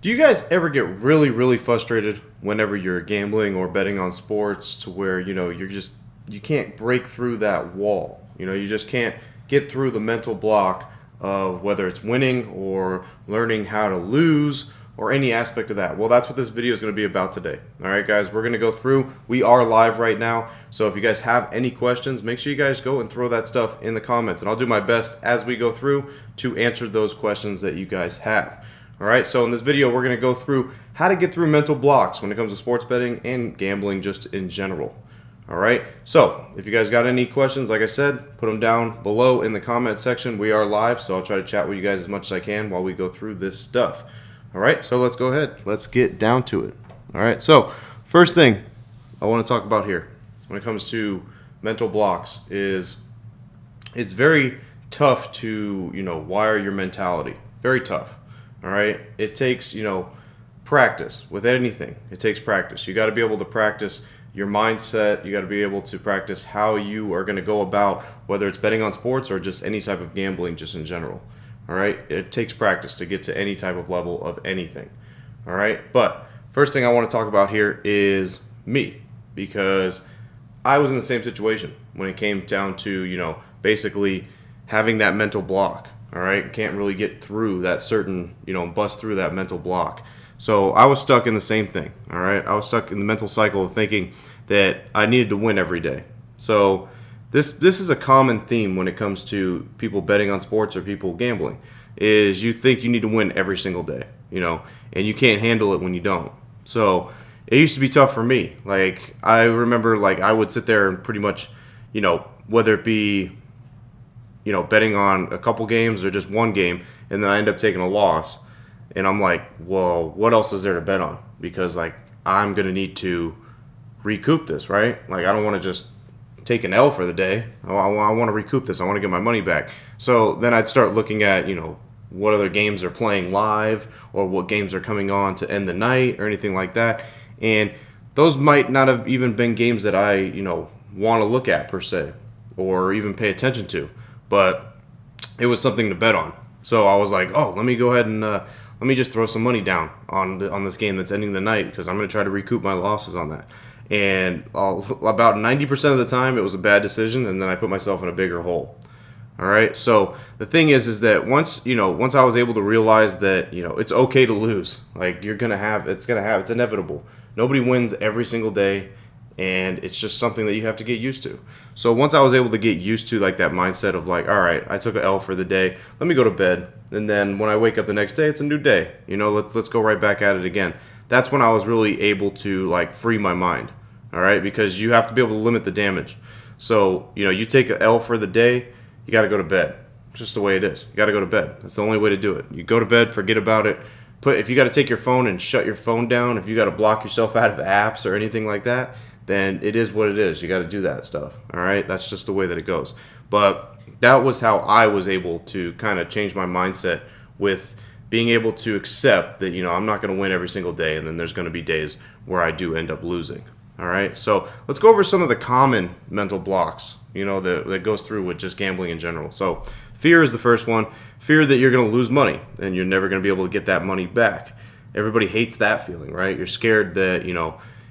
Do you guys ever get really frustrated whenever you're gambling or betting on sports to where, you can't break through that wall? You just can't get through the mental block of whether it's winning or learning how to lose or any aspect of that. Well, that's what this video is going to be about today. All right, guys, we're going to go through. We are live right now. So if you guys have any questions, make sure you guys go and throw that stuff in the comments. And I'll do my best as we go through to answer those questions that you guys have. All right, so in this video, we're going to go through how to get through mental blocks when it comes to sports betting and gambling just in general. All right, so if you guys got any questions, like I said, put them down below in the comment section. We are live, so I'll try to chat with you guys as much as I can while we go through this stuff. All right, so let's go ahead. Let's get down to it. All right, so first thing I want to talk about here when it comes to mental blocks is it's very tough to, wire your mentality. Very tough. All right, it takes, practice with anything. It takes practice. You got to be able to practice your mindset. You got to be able to practice how you are going to go about whether it's betting on sports or just any type of gambling just in general. All right, it takes practice to get to any type of level of anything. All right, but first thing I want to talk about here is me, because I was in the same situation when it came down to, basically having that mental block. All right, can't really get through that certain, bust through that mental block. So I was stuck in the same thing. All right, I was stuck in the mental cycle of thinking that I needed to win every day. So this is a common theme when it comes to people betting on sports or people gambling, is you think you need to win every single day, and you can't handle it when you don't. So it used to be tough for me. Like, I remember, I would sit there and pretty much, whether it be betting on a couple games or just one game, and then I end up taking a loss. And I'm like, well, what else is there to bet on? Because, I'm going to need to recoup this, right? I don't want to just take an L for the day. I want to recoup this. I want to get my money back. So then I'd start looking at, what other games are playing live or what games are coming on to end the night or anything like that. And those might not have even been games that I, want to look at per se or even pay attention to. But it was something to bet on. So I was like, oh, let me go ahead and let me just throw some money down on this game that's ending the night, because I'm going to try to recoup my losses on that. And about 90% of the time, it was a bad decision, and then I put myself in a bigger hole. All right. So the thing is that once I was able to realize that it's okay to lose. It's inevitable. Nobody wins every single day. And it's just something that you have to get used to. So once I was able to get used to that mindset of all right, I took an L for the day. Let me go to bed. And then when I wake up the next day, it's a new day. Let's go right back at it again. That's when I was really able to free my mind. All right, because you have to be able to limit the damage. So you take an L for the day, you got to go to bed. It's just the way it is. You got to go to bed. That's the only way to do it. You go to bed, forget about it. If you got to take your phone and shut your phone down, if you got to block yourself out of apps or anything like that, then it is what it is. You got to do that stuff. All right, that's just the way that it goes. But that was how I was able to kind of change my mindset with being able to accept that I'm not going to win every single day, and then there's going to be days where I do end up losing. All right, so let's go over some of the common mental blocks that goes through with just gambling in general. So fear is the first one. Fear that you're going to lose money and you're never going to be able to get that money back. Everybody hates that feeling, right? You're scared that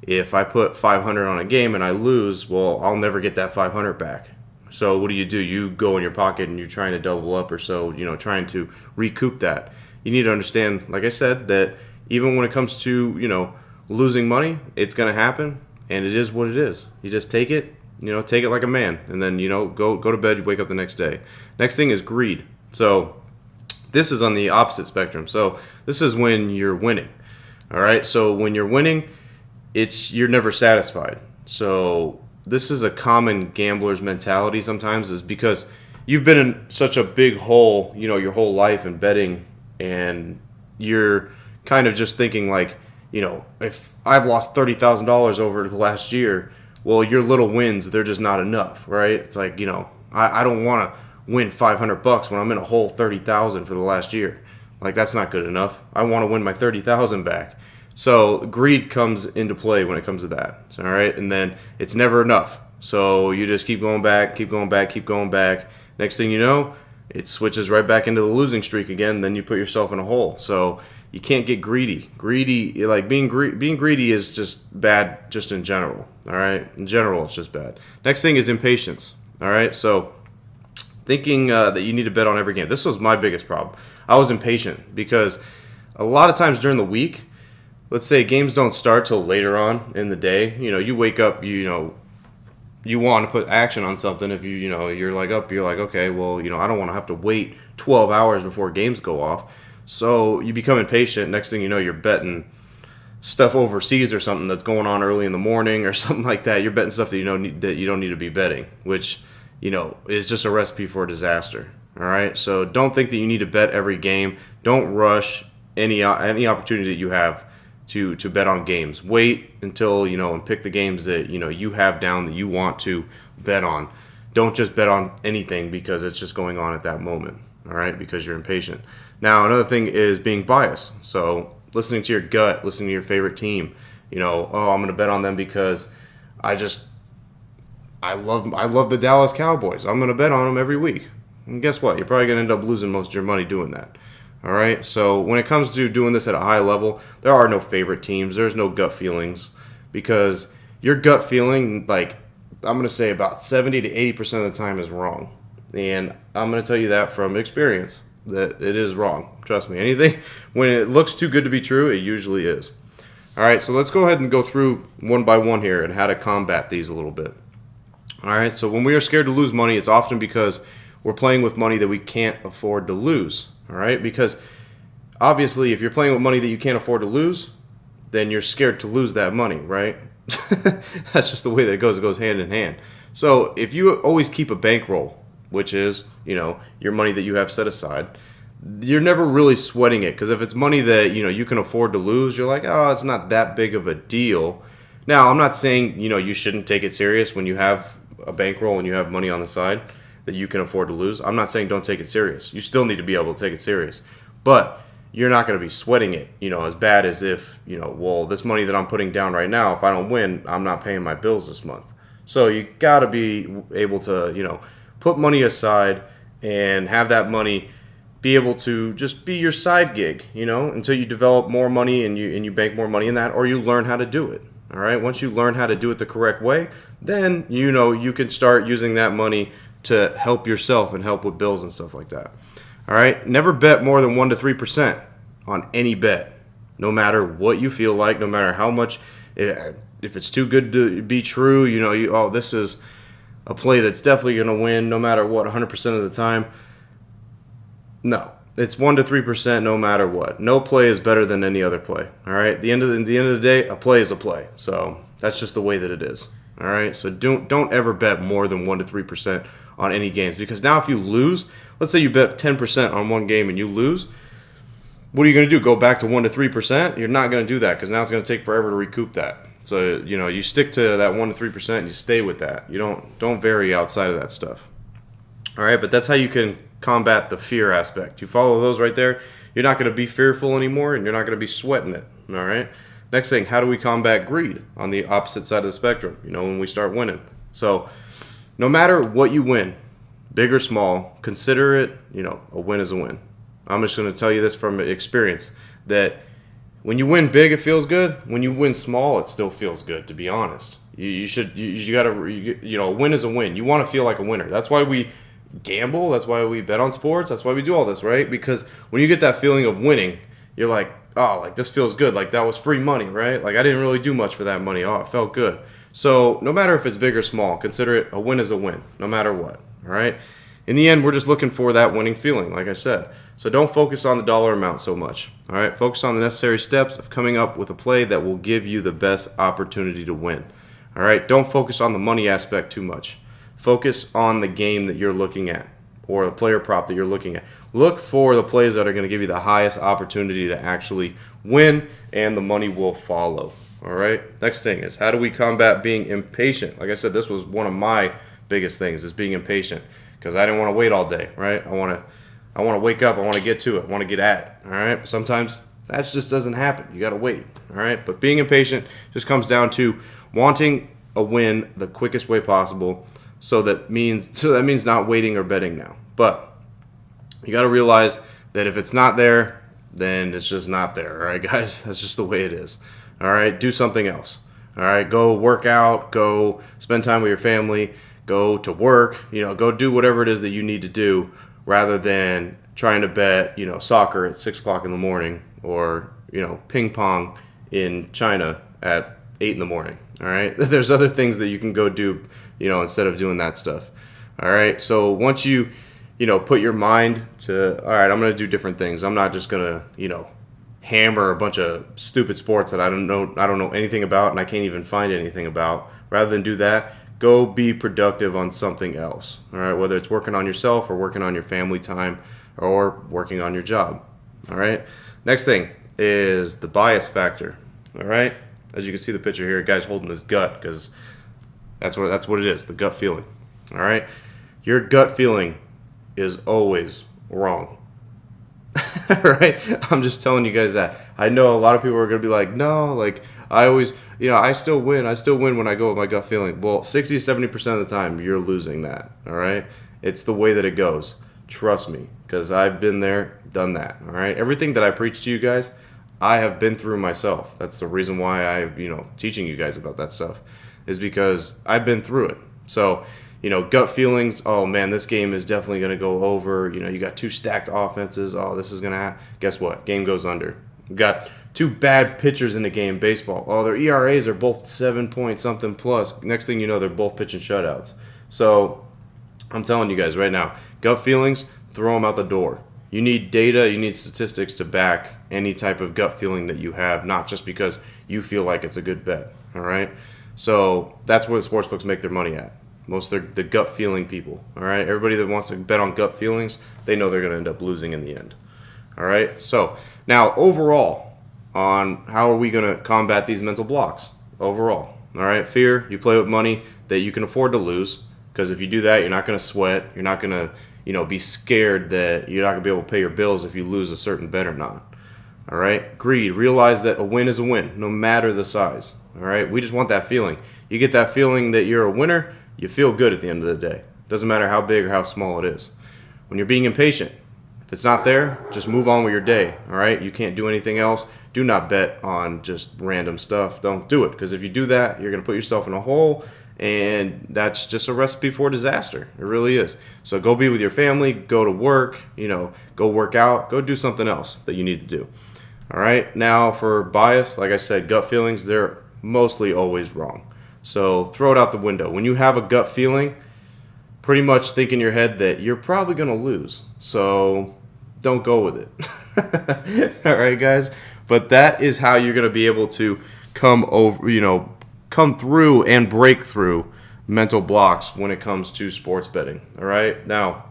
if I put 500 on a game and I lose, well, I'll never get that 500 back. So what do? You go in your pocket and you're trying to double up or so, trying to recoup that. You need to understand, like I said, that even when it comes to, losing money, it's going to happen, and it is what it is. You just take it, take it like a man, and then, go to bed, you wake up the next day. Next thing is greed. So this is on the opposite spectrum. So this is when you're winning. All right, so when you're winning, you're never satisfied. So this is a common gambler's mentality sometimes, is because you've been in such a big hole, your whole life in betting, and you're kind of just thinking if I've lost $30,000 over the last year, well, your little wins, they're just not enough, right? It's I don't want to win $500 when I'm in a hole 30,000 for the last year. That's not good enough. I want to win my 30,000 back. So greed comes into play when it comes to that. All right, and then it's never enough. So you just keep going back, keep going back, keep going back. Next thing you know, it switches right back into the losing streak again. Then you put yourself in a hole. So you can't get greedy. Like being greedy is just bad just in general. All right, in general, it's just bad. Next thing is impatience. All right, so thinking that you need to bet on every game. This was my biggest problem. I was impatient because a lot of times during the week, let's say games don't start till later on in the day. You wake up, you want to put action on something. If you're like okay, well, I don't want to have to wait 12 hours before games go off. So you become impatient. Next thing you know, you're betting stuff overseas or something that's going on early in the morning or something like that. You're betting stuff that you don't need to be betting, which is just a recipe for disaster. All right, so don't think that you need to bet every game. Don't rush any opportunity that you have to bet on games. Wait until and pick the games that you have down that you want to bet on. Don't just bet on anything because it's just going on at that moment. All right, because you're impatient. Now another thing is being biased. So listening to your gut, listening to your favorite team. I'm going to bet on them because I love the Dallas Cowboys. I'm going to bet on them every week. And guess what? You're probably going to end up losing most of your money doing that. All right? So when it comes to doing this at a high level, there are no favorite teams. There's no gut feelings because your gut feeling, like I'm going to say about 70 to 80% of the time is wrong. And I'm going to tell you that from experience that it is wrong. Trust me. Anything, when it looks too good to be true, it usually is. All right, so let's go ahead and go through one by one here and how to combat these a little bit. All right, so when we are scared to lose money, it's often because we're playing with money that we can't afford to lose. All right, because obviously if you're playing with money that you can't afford to lose, then you're scared to lose that money, right? That's just the way that it goes hand in hand. So if you always keep a bankroll, which is, your money that you have set aside, you're never really sweating it because if it's money that, you can afford to lose, you're like, oh, it's not that big of a deal. Now, I'm not saying, you shouldn't take it serious when you have a bankroll and you have money on the side that you can afford to lose. I'm not saying don't take it serious. You still need to be able to take it serious. But you're not going to be sweating it, as bad as if, well, this money that I'm putting down right now, if I don't win, I'm not paying my bills this month. So you got to be able to, put money aside and have that money be able to just be your side gig, until you develop more money and you bank more money in that, or you learn how to do it. All right. Once you learn how to do it the correct way, then you can start using that money to help yourself and help with bills and stuff like that. All right. Never bet more than 1 to 3% on any bet, no matter what you feel like, no matter how much. If it's too good to be true, this is a play that's definitely going to win no matter what, 100% of the time. No, it's 1 to 3% no matter what. No play is better than any other play. All right. At the end of the day, a play is a play. So that's just the way that it is. All right. So don't ever bet more than 1 to 3% on any games, because now if you lose, let's say you bet 10% on one game and you lose, what are you going to do? Go back to 1 to 3%? You're not going to do that because now it's going to take forever to recoup that. So you stick to that 1 to 3% and you stay with that. You don't vary outside of that stuff. All right. But that's how you can combat the fear aspect. You follow those right there, you're not going to be fearful anymore and you're not going to be sweating it. All right. Next thing, how do we combat greed on the opposite side of the spectrum, when we start winning? So no matter what you win, big or small, consider it, a win is a win. I'm just going to tell you this from experience that when you win big, it feels good. When you win small, it still feels good, to be honest. You got to, a win is a win. You want to feel like a winner. That's why we gamble. That's why we bet on sports. That's why we do all this, right? Because when you get that feeling of winning, you're like, oh, like this feels good. Like that was free money, right? Like I didn't really do much for that money. Oh, it felt good. So no matter if it's big or small, consider it a win is a win, no matter what, all right? In the end, we're just looking for that winning feeling, like I said. So don't focus on the dollar amount so much, all right? Focus on the necessary steps of coming up with a play that will give you the best opportunity to win, all right? Don't focus on the money aspect too much. Focus on the game that you're looking at or the player prop that you're looking at. Look for the plays that are going to give you the highest opportunity to actually win, and the money will follow. All right. Next thing is, how do we combat being impatient? Like I said, this was one of my biggest things, is being impatient, because I didn't want to wait all day. Right. I want to wake up. I want to get to it. I want to get at it. All right. But sometimes that just doesn't happen. You got to wait. All right. But being impatient just comes down to wanting a win the quickest way possible. So that means not waiting or betting now. But you got to realize that if it's not there, then it's just not there. All right, guys, that's just the way it is. All right, do something else. All right, go work out, go spend time with your family, go to work, go do whatever it is that you need to do rather than trying to bet, soccer at 6 o'clock in the morning or, ping pong in China at 8 in the morning. All right, there's other things that you can go do, instead of doing that stuff. All right, so once you, put your mind to, all right, I'm going to do different things. I'm not just going to, hammer a bunch of stupid sports that I don't know anything about and I can't even find anything about. Rather than do that, go be productive on something else. All right, whether it's working on yourself or working on your family time or working on your job. All right, next thing is the bias factor. All right, as you can see the picture here, guy's holding his gut because that's what it is, the gut feeling. All right, your gut feeling is always wrong. Right? I'm just telling you guys that. I know a lot of people are going to be like, no, like I always, I still win. I still win when I go with my gut feeling. Well, 60 to 70% of the time, you're losing that. All right? It's the way that it goes. Trust me, because I've been there, done that. All right? Everything that I preach to you guys, I have been through myself. That's the reason why I'm, teaching you guys about that stuff, is because I've been through it. So, gut feelings, oh man, this game is definitely going to go over. You got two stacked offenses. Oh, this is going to happen. Guess what? Game goes under. We got two bad pitchers in the game, baseball. Oh, their ERAs are both 7 point something plus. Next thing you know, they're both pitching shutouts. So I'm telling you guys right now, gut feelings, throw them out the door. You need data, you need statistics to back any type of gut feeling that you have, not just because you feel like it's a good bet. All right? So that's where the sportsbooks make their money at. Most of the gut feeling people. All right, everybody that wants to bet on gut feelings, they know they're going to end up losing in the end. All right, so now overall, on how are we going to combat these mental blocks? Overall, all right, fear. You play with money that you can afford to lose, because if you do that, you're not going to sweat. You're not going to, be scared that you're not going to be able to pay your bills if you lose a certain bet or not. All right, greed. Realize that a win is a win, no matter the size. All right, we just want that feeling. You get that feeling that you're a winner. You feel good at the end of the day. Doesn't matter how big or how small it is. When you're being impatient, if it's not there, just move on with your day. All right? You can't do anything else. Do not bet on just random stuff. Don't do it, because if you do that, you're going to put yourself in a hole, and that's just a recipe for disaster. It really is. So go be with your family. Go to work. Go work out. Go do something else that you need to do. All right? Now for bias, like I said, gut feelings, they're mostly always wrong. So throw it out the window. When you have a gut feeling, pretty much think in your head that you're probably going to lose. So don't go with it. All right, guys? But that is how you're going to be able to come through and break through mental blocks when it comes to sports betting. All right? Now,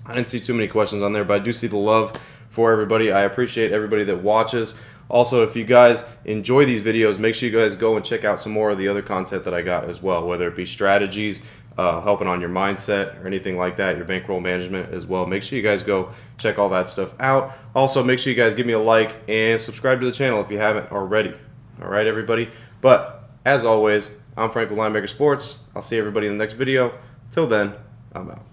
I didn't see too many questions on there, but I do see the love for everybody. I appreciate everybody that watches. Also, if you guys enjoy these videos, make sure you guys go and check out some more of the other content that I got as well, whether it be strategies, helping on your mindset or anything like that, your bankroll management as well. Make sure you guys go check all that stuff out. Also, make sure you guys give me a like and subscribe to the channel if you haven't already. All right, everybody? But as always, I'm Frank with Linemaker Sports. I'll see everybody in the next video. Till then, I'm out.